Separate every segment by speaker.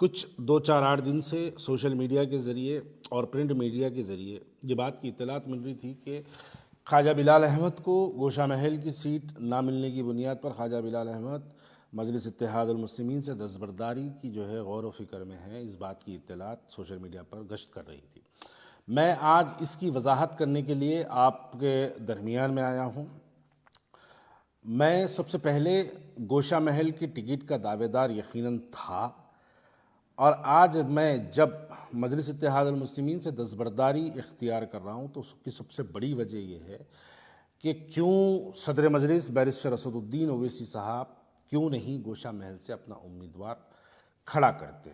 Speaker 1: कुछ 2-4-8 दिन से सोशल मीडिया के ज़रिए और प्रिंट मीडिया के ज़रिए ये बात की इत्तलात मिल रही थी कि ख्वाजा बिलाल अहमद को गोशा महल की सीट ना मिलने की बुनियाद पर ख्वाजा बिलाल अहमद मजलिस इत्तेहादुल मुस्लिमीन से दस्तबरदारी की जो है गौर व फिक्र में है। इस बात की इत्तलात सोशल मीडिया पर गश्त कर रही थी। मैं आज इसकी वजाहत करने के लिए आपके दरमियान में आया हूँ। मैं सबसे पहले गोशा महल की टिकट का दावेदार यकीनन था, और आज मैं जब मजलिस इत्तेहादुल मुस्लिमीन से दस्तबरदारी इख्तियार कर रहा हूँ तो उसकी सबसे बड़ी वजह यह है कि क्यों सदर मजलिस बैरिस्टर असदुद्दीन ओवैसी साहब क्यों नहीं गोशा महल से अपना उम्मीदवार खड़ा करते।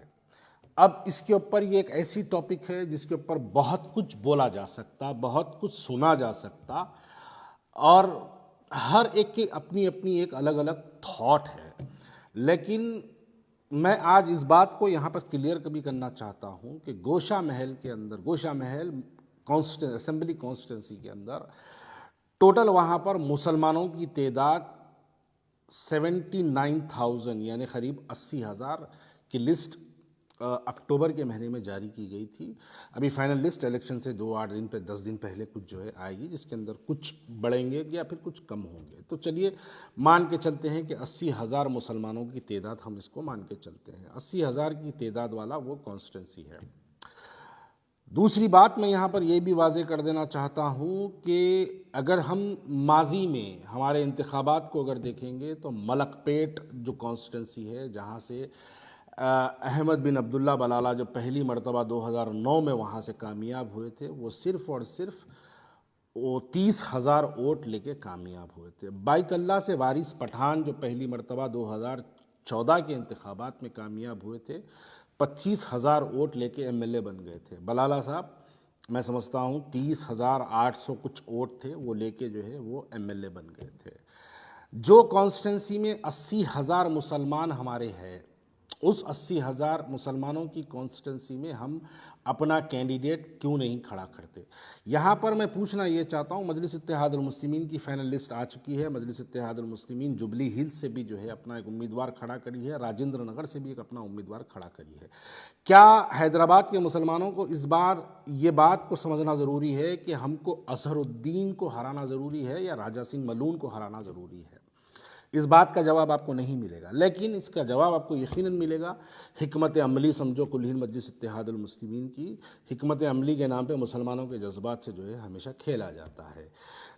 Speaker 1: अब इसके ऊपर ये एक ऐसी टॉपिक है जिसके ऊपर बहुत कुछ बोला जा सकता, बहुत कुछ सुना जा सकता, और हर एक की अपनी अपनी एक अलग अलग थॉट है। लेकिन मैं आज इस बात को यहाँ पर क्लियर कभी करना चाहता हूँ कि गोशा महल के अंदर, गोशा महल असेंबली कॉन्स्टिट्यूंसी के अंदर टोटल वहाँ पर मुसलमानों की तादाद 79,000 यानी करीब 80,000 की लिस्ट अक्टूबर के महीने में जारी की गई थी। अभी फाइनल लिस्ट इलेक्शन से 10 दिन पहले कुछ जो है आएगी, जिसके अंदर कुछ बढ़ेंगे या फिर कुछ कम होंगे। तो चलिए मान के चलते हैं कि 80,000 मुसलमानों की तादाद, हम इसको मान के चलते हैं 80,000 की तादाद वाला वो कॉन्स्टिट्यूंसी है। दूसरी बात मैं यहाँ पर यह भी वाजे कर देना चाहता हूँ कि अगर हम माजी में हमारे इंतखाबात को अगर देखेंगे तो मलकपेट जो कॉन्स्टिट्यूंसी है, जहाँ से अहमद बिन अब्दुल्ला बलाला जो पहली मरतबा 2009 में वहाँ से कामयाब हुए थे, वो सिर्फ़ और सिर्फ वो 30,000 वोट लेके कामयाब हुए थे। बाइकल्ला से वारिस पठान जो पहली मरतबा 2014 के इंतखाबात में कामयाब हुए थे, 25,000 वोट लेके एमएलए बन गए थे। बलाला साहब मैं समझता हूँ 30,800 कुछ वोट थे, वो लेके जो है वो एमएलए बन गए थे। जो कॉन्स्टिट्यूंसी में 80,000 मुसलमान हमारे हैं, उस 80,000 मुसलमानों की कॉन्स्टिट्यूंसी में हम अपना कैंडिडेट क्यों नहीं खड़ा करते। यहाँ पर मैं पूछना ये चाहता हूँ, मजलिस इत्तेहादुल मुस्लिमीन की फाइनल लिस्ट आ चुकी है। मजलिस इत्तेहादुल मुस्लिमीन जुबली हिल्स से भी जो है अपना एक उम्मीदवार खड़ा करी है, राजेंद्र नगर से भी एक अपना उम्मीदवार खड़ा करी है। क्या हैदराबाद के मुसलमानों को इस बार ये बात को समझना ज़रूरी है कि हमको अजहरुद्दीन को हराना ज़रूरी है या राजा सिंह मलून को हराना ज़रूरी है? इस बात का जवाब आपको नहीं मिलेगा, लेकिन इसका जवाब आपको यकीनन मिलेगा। हिकमत अमली समझो कुल मजलिस इत्तेहादुल मुस्लिमीन की हिकमत अमली के नाम पे मुसलमानों के जज्बात से जो है हमेशा खेला जाता है।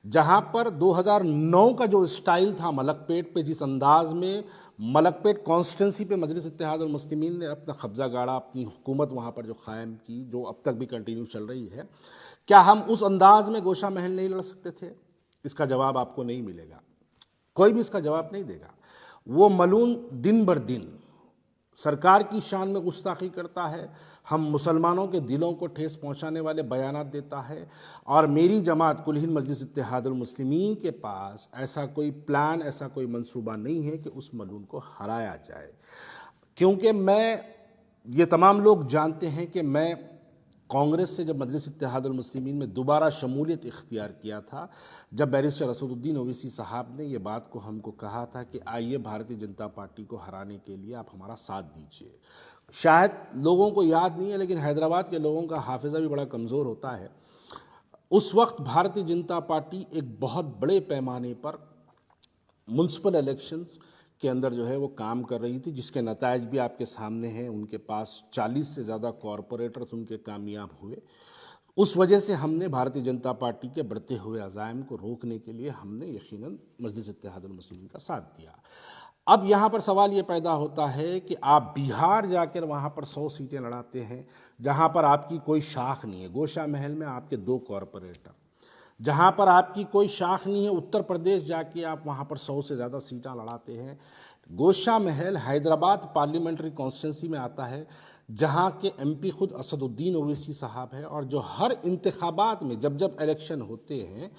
Speaker 1: जहाँ पर 2009 का जो स्टाइल था मलकपेट पे, जिस अंदाज में मलकपेट कॉन्स्टिट्यूंसी पे मजलिस इत्तेहादुल मुस्लिमीन ने अपना कब्जा गाड़ा, अपनी हुकूमत वहाँ पर जो कायम की, जो अब तक भी कंटिन्यू चल रही है, क्या हम उस अंदाज में गोशा महल नहीं लड़ सकते थे? इसका जवाब आपको नहीं मिलेगा, कोई भी इसका जवाब नहीं देगा। वो मलून दिन बर दिन सरकार की शान में गुस्ताखी करता है, हम मुसलमानों के दिलों को ठेस पहुंचाने वाले बयानात देता है, और मेरी जमात कुल हिंद मजलिस इत्तेहादुल मुस्लिमीन के पास ऐसा कोई प्लान, ऐसा कोई मंसूबा नहीं है कि उस मलून को हराया जाए। क्योंकि ये तमाम लोग जानते हैं कि मैं कांग्रेस से जब मजलिस इत्तेहादुल मुस्लिमीन में दोबारा शमूलियत इख्तियार किया था, जब बैरिस्टर असदुद्दीन ओवैसी साहब ने ये बात को हमको कहा था कि आइए भारतीय जनता पार्टी को हराने के लिए आप हमारा साथ दीजिए। शायद लोगों को याद नहीं है, लेकिन हैदराबाद के लोगों का हाफिज़ा भी बड़ा कमज़ोर होता है। उस वक्त भारतीय जनता पार्टी एक बहुत बड़े पैमाने पर म्युनिसिपल इलेक्शंस के अंदर जो है वो काम कर रही थी, जिसके नतायज भी आपके सामने हैं। उनके पास 40 से ज़्यादा कॉरपोरेटर्स उनके कामयाब हुए। उस वजह से हमने भारतीय जनता पार्टी के बढ़ते हुए अज़ाइम को रोकने के लिए हमने यकीनन मजलिस इत्तेहादुल मुस्लिमीन का साथ दिया। अब यहाँ पर सवाल ये पैदा होता है कि आप बिहार जाकर वहाँ पर 100 सीटें लड़ाते हैं, जहाँ पर आपकी कोई शाख नहीं है। गोशा महल में आपके 2 कॉरपोरेटर, जहाँ पर आपकी कोई शाख नहीं है। उत्तर प्रदेश जाके आप वहाँ पर 100 से ज़्यादा सीटें लड़ाते हैं। गोशा महल हैदराबाद पार्लियामेंट्री कॉन्स्टिट्यूंसी में आता है, जहाँ के एमपी खुद असदुद्दीन ओवैसी साहब है, और जो हर इंतखाबात में जब जब इलेक्शन होते हैं,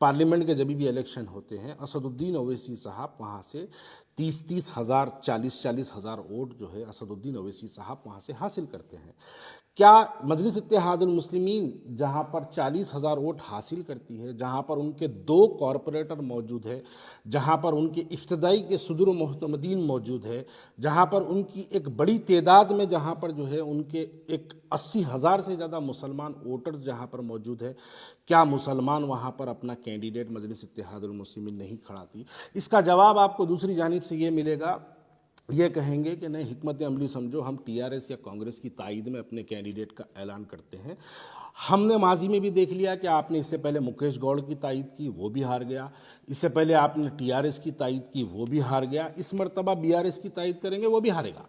Speaker 1: पार्लियामेंट के जब भी इलेक्शन होते हैं, असदुद्दीन ओवैसी साहब वहाँ से 30-30 हज़ार, 40-40 हज़ार वोट जो है असदुद्दीन ओवैसी साहब वहाँ से हासिल करते हैं। क्या मजलिस इत्तेहादुल मुस्लिमीन जहाँ पर 40,000 वोट हासिल करती है, जहाँ पर उनके 2 कॉरपोरेटर मौजूद है, जहाँ पर उनके इफ्तदाई के सदर मोहतमदीन मौजूद है, जहाँ पर उनकी एक बड़ी तादाद में जहाँ पर जो है उनके एक 80,000 से ज़्यादा मुसलमान वोटर्स जहाँ पर मौजूद है, क्या मुसलमान वहाँ पर अपना कैंडिडेट मजलिस इत्तेहादुल मुस्लिमीन नहीं खड़ाती? इसका जवाब आपको दूसरी जानिब से ये मिलेगा, ये कहेंगे कि नहीं, हिकमत अमली समझो, हम टीआरएस या कांग्रेस की तायद में अपने कैंडिडेट का ऐलान करते हैं। हमने माजी में भी देख लिया कि आपने इससे पहले मुकेश गौड़ की तायद की, वो भी हार गया। इससे पहले आपने टीआरएस की तायद की, वो भी हार गया। इस मरतबा बीआरएस की तायद करेंगे, वो भी हारेगा।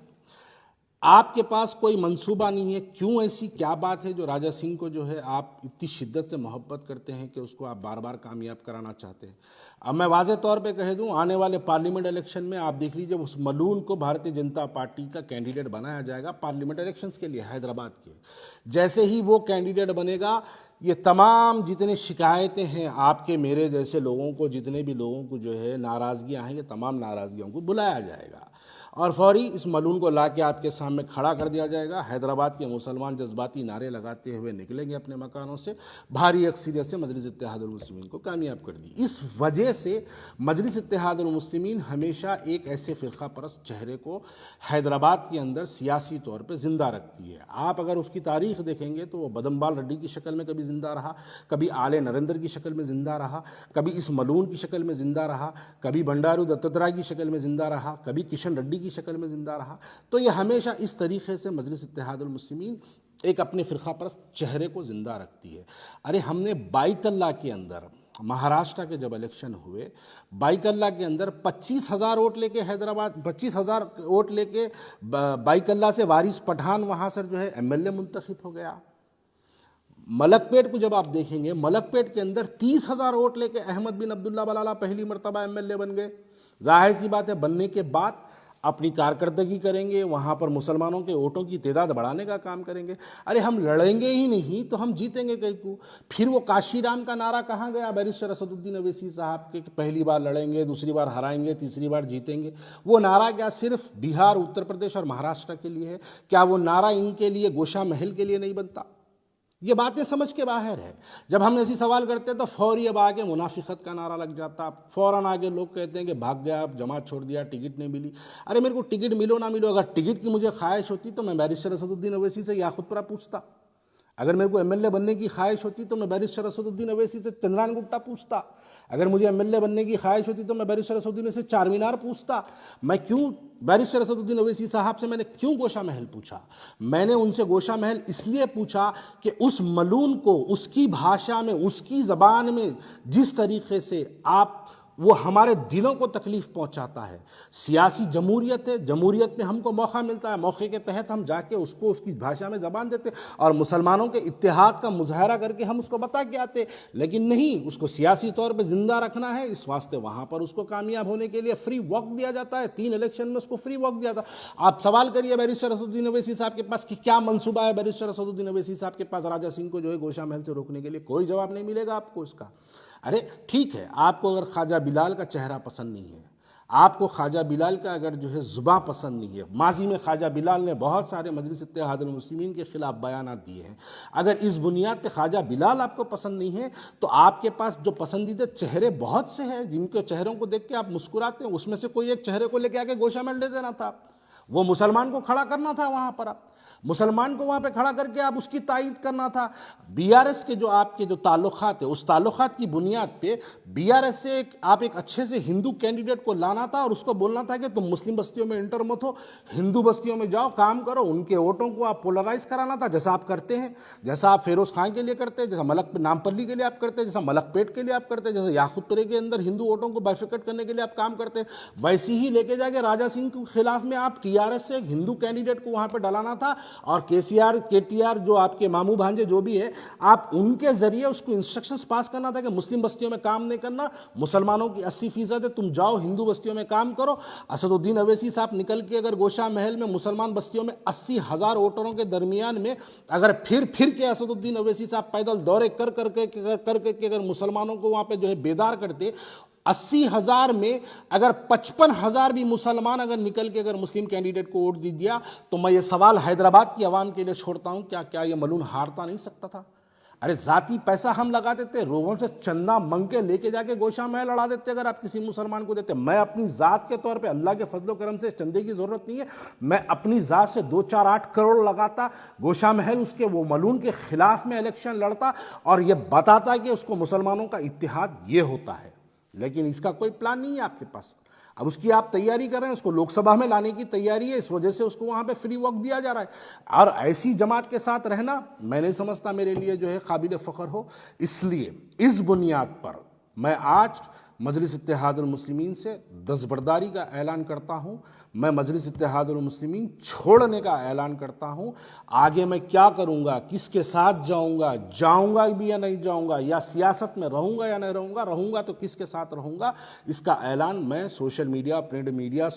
Speaker 1: आपके पास कोई मंसूबा नहीं है। क्यों? ऐसी क्या बात है जो राजा सिंह को जो है आप इतनी शिद्दत से मोहब्बत करते हैं कि उसको आप बार बार कामयाब कराना चाहते हैं? अब मैं वाज़े तौर पे कह दूं, आने वाले पार्लियामेंट इलेक्शन में आप देख लीजिए, उस मलून को भारतीय जनता पार्टी का कैंडिडेट बनाया जाएगा पार्लियामेंट इलेक्शंस के लिए हैदराबाद के। जैसे ही वो कैंडिडेट बनेगा, ये तमाम जितनी शिकायतें हैं आपके मेरे जैसे लोगों को, जितने भी लोगों को जो है नाराज़गियाँ हैं, ये तमाम नाराज़गियों को बुलाया जाएगा और फौरी इस मलून को ला के आपके सामने खड़ा कर दिया जाएगा। हैदराबाद के मुसलमान जज्बाती नारे लगाते हुए निकलेंगे अपने मकानों से, भारी अक्सरियत से मजलिस इत्तेहादुल मुस्लिमीन को कामयाब कर दी। इस वजह से मजलिस इत्तेहादुल मुस्लिमीन हमेशा एक ऐसे फ़िरका परस्त चेहरे को हैदराबाद के अंदर सियासी तौर पर ज़िंदा रखती है। आप अगर उसकी तारीख देखेंगे तो वो बदमबाल रेड्डी की शक्ल में कभी ज़िंदा रहा, कभी आले नरेंद्र की शक्ल में ज़िंदा रहा, कभी इस मलून की शक्ल में ज़िंदा रहा, कभी बंडारू दत्तात्रेय की शक्ल में ज़िंदा रहा, कभी किशन रेड्डी की शक्ल में जिंदा रहा। तो ये हमेशा इस तरीके से मजलिस इत्तेहादुल मुस्लिमीन एक अपने फ़िरका परस्त चेहरे को जिंदा रखती है। अरे हमने बाइतल्ला के अंदर, महाराष्ट्र के जब इलेक्शन हुए, बाइकल्ला के अंदर 25,000 वोट लेके हैदराबाद, 25,000 वोट लेके बाइकल्ला से वारिस पठान वहाँ से जो है एमएलए मुंतखब हो गया। मलकपेट को जब आप देखेंगे, मलकपेट के अंदर 30,000 वोट लेके अहमद बिन अब्दुल्ला बलाला पहली मरतबा एमएलए बन गए। जाहिर सी बात है, बनने के बाद अपनी कारकर्दगी करेंगे, वहाँ पर मुसलमानों के वोटों की तादाद बढ़ाने का काम करेंगे। अरे हम लड़ेंगे ही नहीं तो हम जीतेंगे कहीं को? फिर वो काशीराम का नारा कहाँ गया बैरिस्टर असदुद्दीन अवैसी साहब के, पहली बार लड़ेंगे, दूसरी बार हराएंगे, तीसरी बार जीतेंगे? वो नारा क्या सिर्फ बिहार, उत्तर प्रदेश और महाराष्ट्र के लिए है? क्या वो नारा इनके लिए, गोशा महल के लिए नहीं बनता? ये बातें समझ के बाहर है। जब हम ऐसी सवाल करते हैं तो फौरी अब आगे मुनाफिकत का नारा लग जाता, फौरन आगे लोग कहते हैं कि भाग गया, आप जमात छोड़ दिया, टिकट नहीं मिली। अरे मेरे को टिकट मिलो ना मिलो, अगर टिकट की मुझे ख्वाहिश होती तो मैं बैरिस्टर असदुद्दीन अवैसी से याखुतपुरा पूछता। अगर मेरे को एमएलए बनने की ख्वाहिश होती तो मैं बैरिस्टर असदुद्दीन अवैसी से चंद्रान गुप्ता पूछता। अगर मुझे एमएलए बनने की ख्वाहिश होती तो मैं बैरिस्टर असदुद्दीन से चार मीनार पूछता। मैं क्यों बैरिस्टर असदुद्दीन अवैसी साहब से मैंने क्यों गोशा महल पूछा? मैंने उनसे गोशा महल इसलिए पूछा कि उस मलून को उसकी भाषा में, उसकी ज़बान में जिस तरीके से आप, वो हमारे दिलों को तकलीफ पहुंचाता है। सियासी जमहूरियत है, जमहूरियत में हमको मौका मिलता है, मौके के तहत हम जाके उसको उसकी भाषा में ज़बान देते और मुसलमानों के इत्तेहाद का मुजाहरा करके हम उसको बता के आते। लेकिन नहीं, उसको सियासी तौर पे ज़िंदा रखना है, इस वास्ते वहाँ पर उसको कामयाब होने के लिए फ्री वक्त दिया जाता है। 3 इलेक्शन में उसको फ्री वक्त दिया था। आप सवाल करिए बैरिस्टर असदुद्दीन अवैसी साहब के पास कि क्या मनसूबा है बैरिस्टर असदुद्दीन अवैसी साहब के पास राजा सिंह को जो है गोशा महल से रोकने के लिए? कोई जवाब नहीं मिलेगा आपको उसका। अरे ठीक है, आपको अगर ख्वाजा बिलाल का चेहरा पसंद नहीं है, आपको ख्वाजा बिलाल का अगर जो है ज़ुबान पसंद नहीं है, माजी में ख्वाजा बिलाल ने बहुत सारे मजलिस इत्तेहादुल मुस्लिमीन के खिलाफ बयानात दिए हैं, अगर इस बुनियाद पे ख्वाजा बिलाल आपको पसंद नहीं है तो आपके पास जो पसंदीदा चेहरे बहुत से हैं जिनके चेहरों को देख के आप मुस्कुराते हैं, उसमें से कोई एक चेहरे को लेके आके गोशा महल दे देना था। वो मुसलमान को खड़ा करना था वहाँ पर, आप मुसलमान को वहाँ पे खड़ा करके आप उसकी तायद करना था। बीआरएस के जो आपके जो ताल्लुकात है, उस ताल्लुकात की बुनियाद पे बीआरएस से आप एक अच्छे से हिंदू कैंडिडेट को लाना था और उसको बोलना था कि तुम मुस्लिम बस्तियों में इंटर मत हो, हिंदू बस्तियों में जाओ, काम करो, उनके वोटों को आप पोलराइज कराना था, जैसा आप करते हैं, जैसा आप फिरोज खान के लिए करते हैं, जैसा नामपल्ली के लिए आप करते हैं, जैसा मलकपेट के लिए आप करते हैं, जैसे याकूतपुरे के अंदर हिंदू वोटों को बाइफिकेट करने के लिए आप काम करते हैं, वैसे ही लेके जाके राजा सिंह के खिलाफ में आप टीआरएस से एक हिंदू कैंडिडेट को वहाँ पर डलाना था और केटीआर जो आपके मामू भांजे जो भी है, आप उनके जरिए उसको इंस्ट्रक्शंस पास करना था कि मुस्लिम बस्तियों में काम नहीं करना, मुसलमानों की 80% है, तुम जाओ हिंदू बस्तियों में काम करो। असदुद्दीन अवैसी साहब निकल के अगर गोशा महल में मुसलमान बस्तियों में 80,000 वोटरों के दरमियान में अगर फिर के असदुद्दीन अवैसी साहब पैदल दौरे कर करके अगर मुसलमानों को वहाँ पे जो है बेदार करते, 80,000 में अगर 55,000 भी मुसलमान अगर निकल के अगर मुस्लिम कैंडिडेट को वोट दे दिया तो मैं ये सवाल हैदराबाद की आवाम के लिए छोड़ता हूं, क्या ये मलून हारता नहीं सकता था? अरे जाती पैसा हम लगा देते, लोगों से चंदा मंग के लेके जाके गोशा महल लड़ा देते अगर आप किसी मुसलमान को देते। मैं अपनी जात के तौर पे, अल्लाह के फजलो करम से चंदे की जरूरत नहीं है, मैं अपनी जात से 2-4-8 करोड़ लगाता, गोशा महल उसके वो मलून के खिलाफ में इलेक्शन लड़ता और ये बताता कि उसको मुसलमानों का इत्तेहाद ये होता है। लेकिन इसका कोई प्लान नहीं है आपके पास। अब उसकी आप तैयारी कर रहे हैं, उसको लोकसभा में लाने की तैयारी है, इस वजह से उसको वहां पे फ्री वॉक दिया जा रहा है। और ऐसी जमात के साथ रहना मैं नहीं समझता मेरे लिए जो है काबिल फ़ख्र हो। इसलिए इस बुनियाद पर मैं आज मजलिस इत्तेहादुल मुस्लिमीन से दस्तबरदारी का ऐलान करता हूँ। मैं मजलिस इत्तेहादुल मुस्लिमीन छोड़ने का ऐलान करता हूँ। आगे मैं क्या करूँगा, किसके साथ जाऊँगा भी या नहीं जाऊँगा, या सियासत में रहूँगा या नहीं रहूँगा तो किसके साथ रहूँगा, इसका ऐलान मैं सोशल मीडिया, प्रिंट मीडिया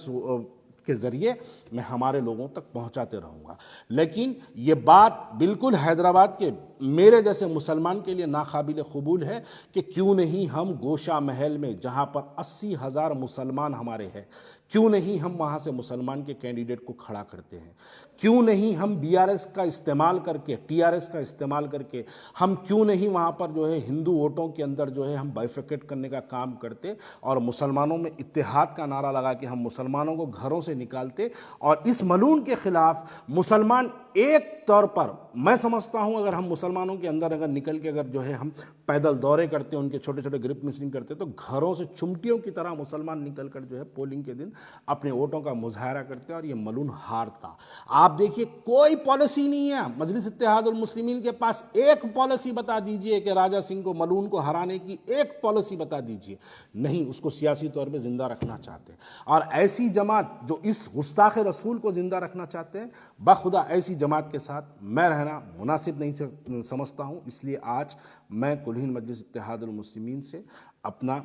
Speaker 1: के ज़रिए मैं हमारे लोगों तक पहुंचाते रहूँगा। लेकिन ये बात बिल्कुल हैदराबाद के मेरे जैसे मुसलमान के लिए नाकाबिल कबूल है कि क्यों नहीं हम गोशा महल में, जहाँ पर 80,000 मुसलमान हमारे हैं, क्यों नहीं हम वहाँ से मुसलमान के कैंडिडेट को खड़ा करते हैं? क्यों नहीं हम बीआरएस का इस्तेमाल करके, टीआरएस का इस्तेमाल करके हम क्यों नहीं वहाँ पर जो है हिंदू वोटों के अंदर जो है हम बाइफरकेट करने का काम करते और मुसलमानों में इत्तेहाद का नारा लगा के हम मुसलमानों को घरों से निकालते और इस मलून के खिलाफ मुसलमान एक तौर पर, मैं समझता हूं अगर हम मुसलमानों के अंदर अगर निकल के अगर जो है हम पैदल दौरे करते, उनके छोटे छोटे ग्रुप मिसिंग करते, तो घरों से चुमटियों की तरह मुसलमान निकल कर जो है पोलिंग के दिन अपने वोटों का मुजाहरा करते और ये मलून हारता। आप देखिए कोई पॉलिसी नहीं है मजलिस इत्तेहादुल मुस्लिमीन के पास। एक पॉलिसी बता दीजिए कि राजा सिंह को, मलून को हराने की एक पॉलिसी बता दीजिए। नहीं, उसको सियासी तौर पर जिंदा रखना चाहते हैं। और ऐसी जमात जो इस गुस्ताख रसूल को जिंदा रखना चाहते हैं, बखुदा ऐसी जमात के साथ मैं रहना मुनासिब नहीं समझता हूँ। इसलिए आज मैं कुल-हिंद मजलिस इत्तेहादुल मुस्लिमीन से अपना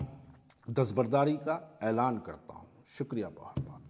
Speaker 1: दस्तबरदारी का ऐलान करता हूँ। शुक्रिया बहुत बहुत।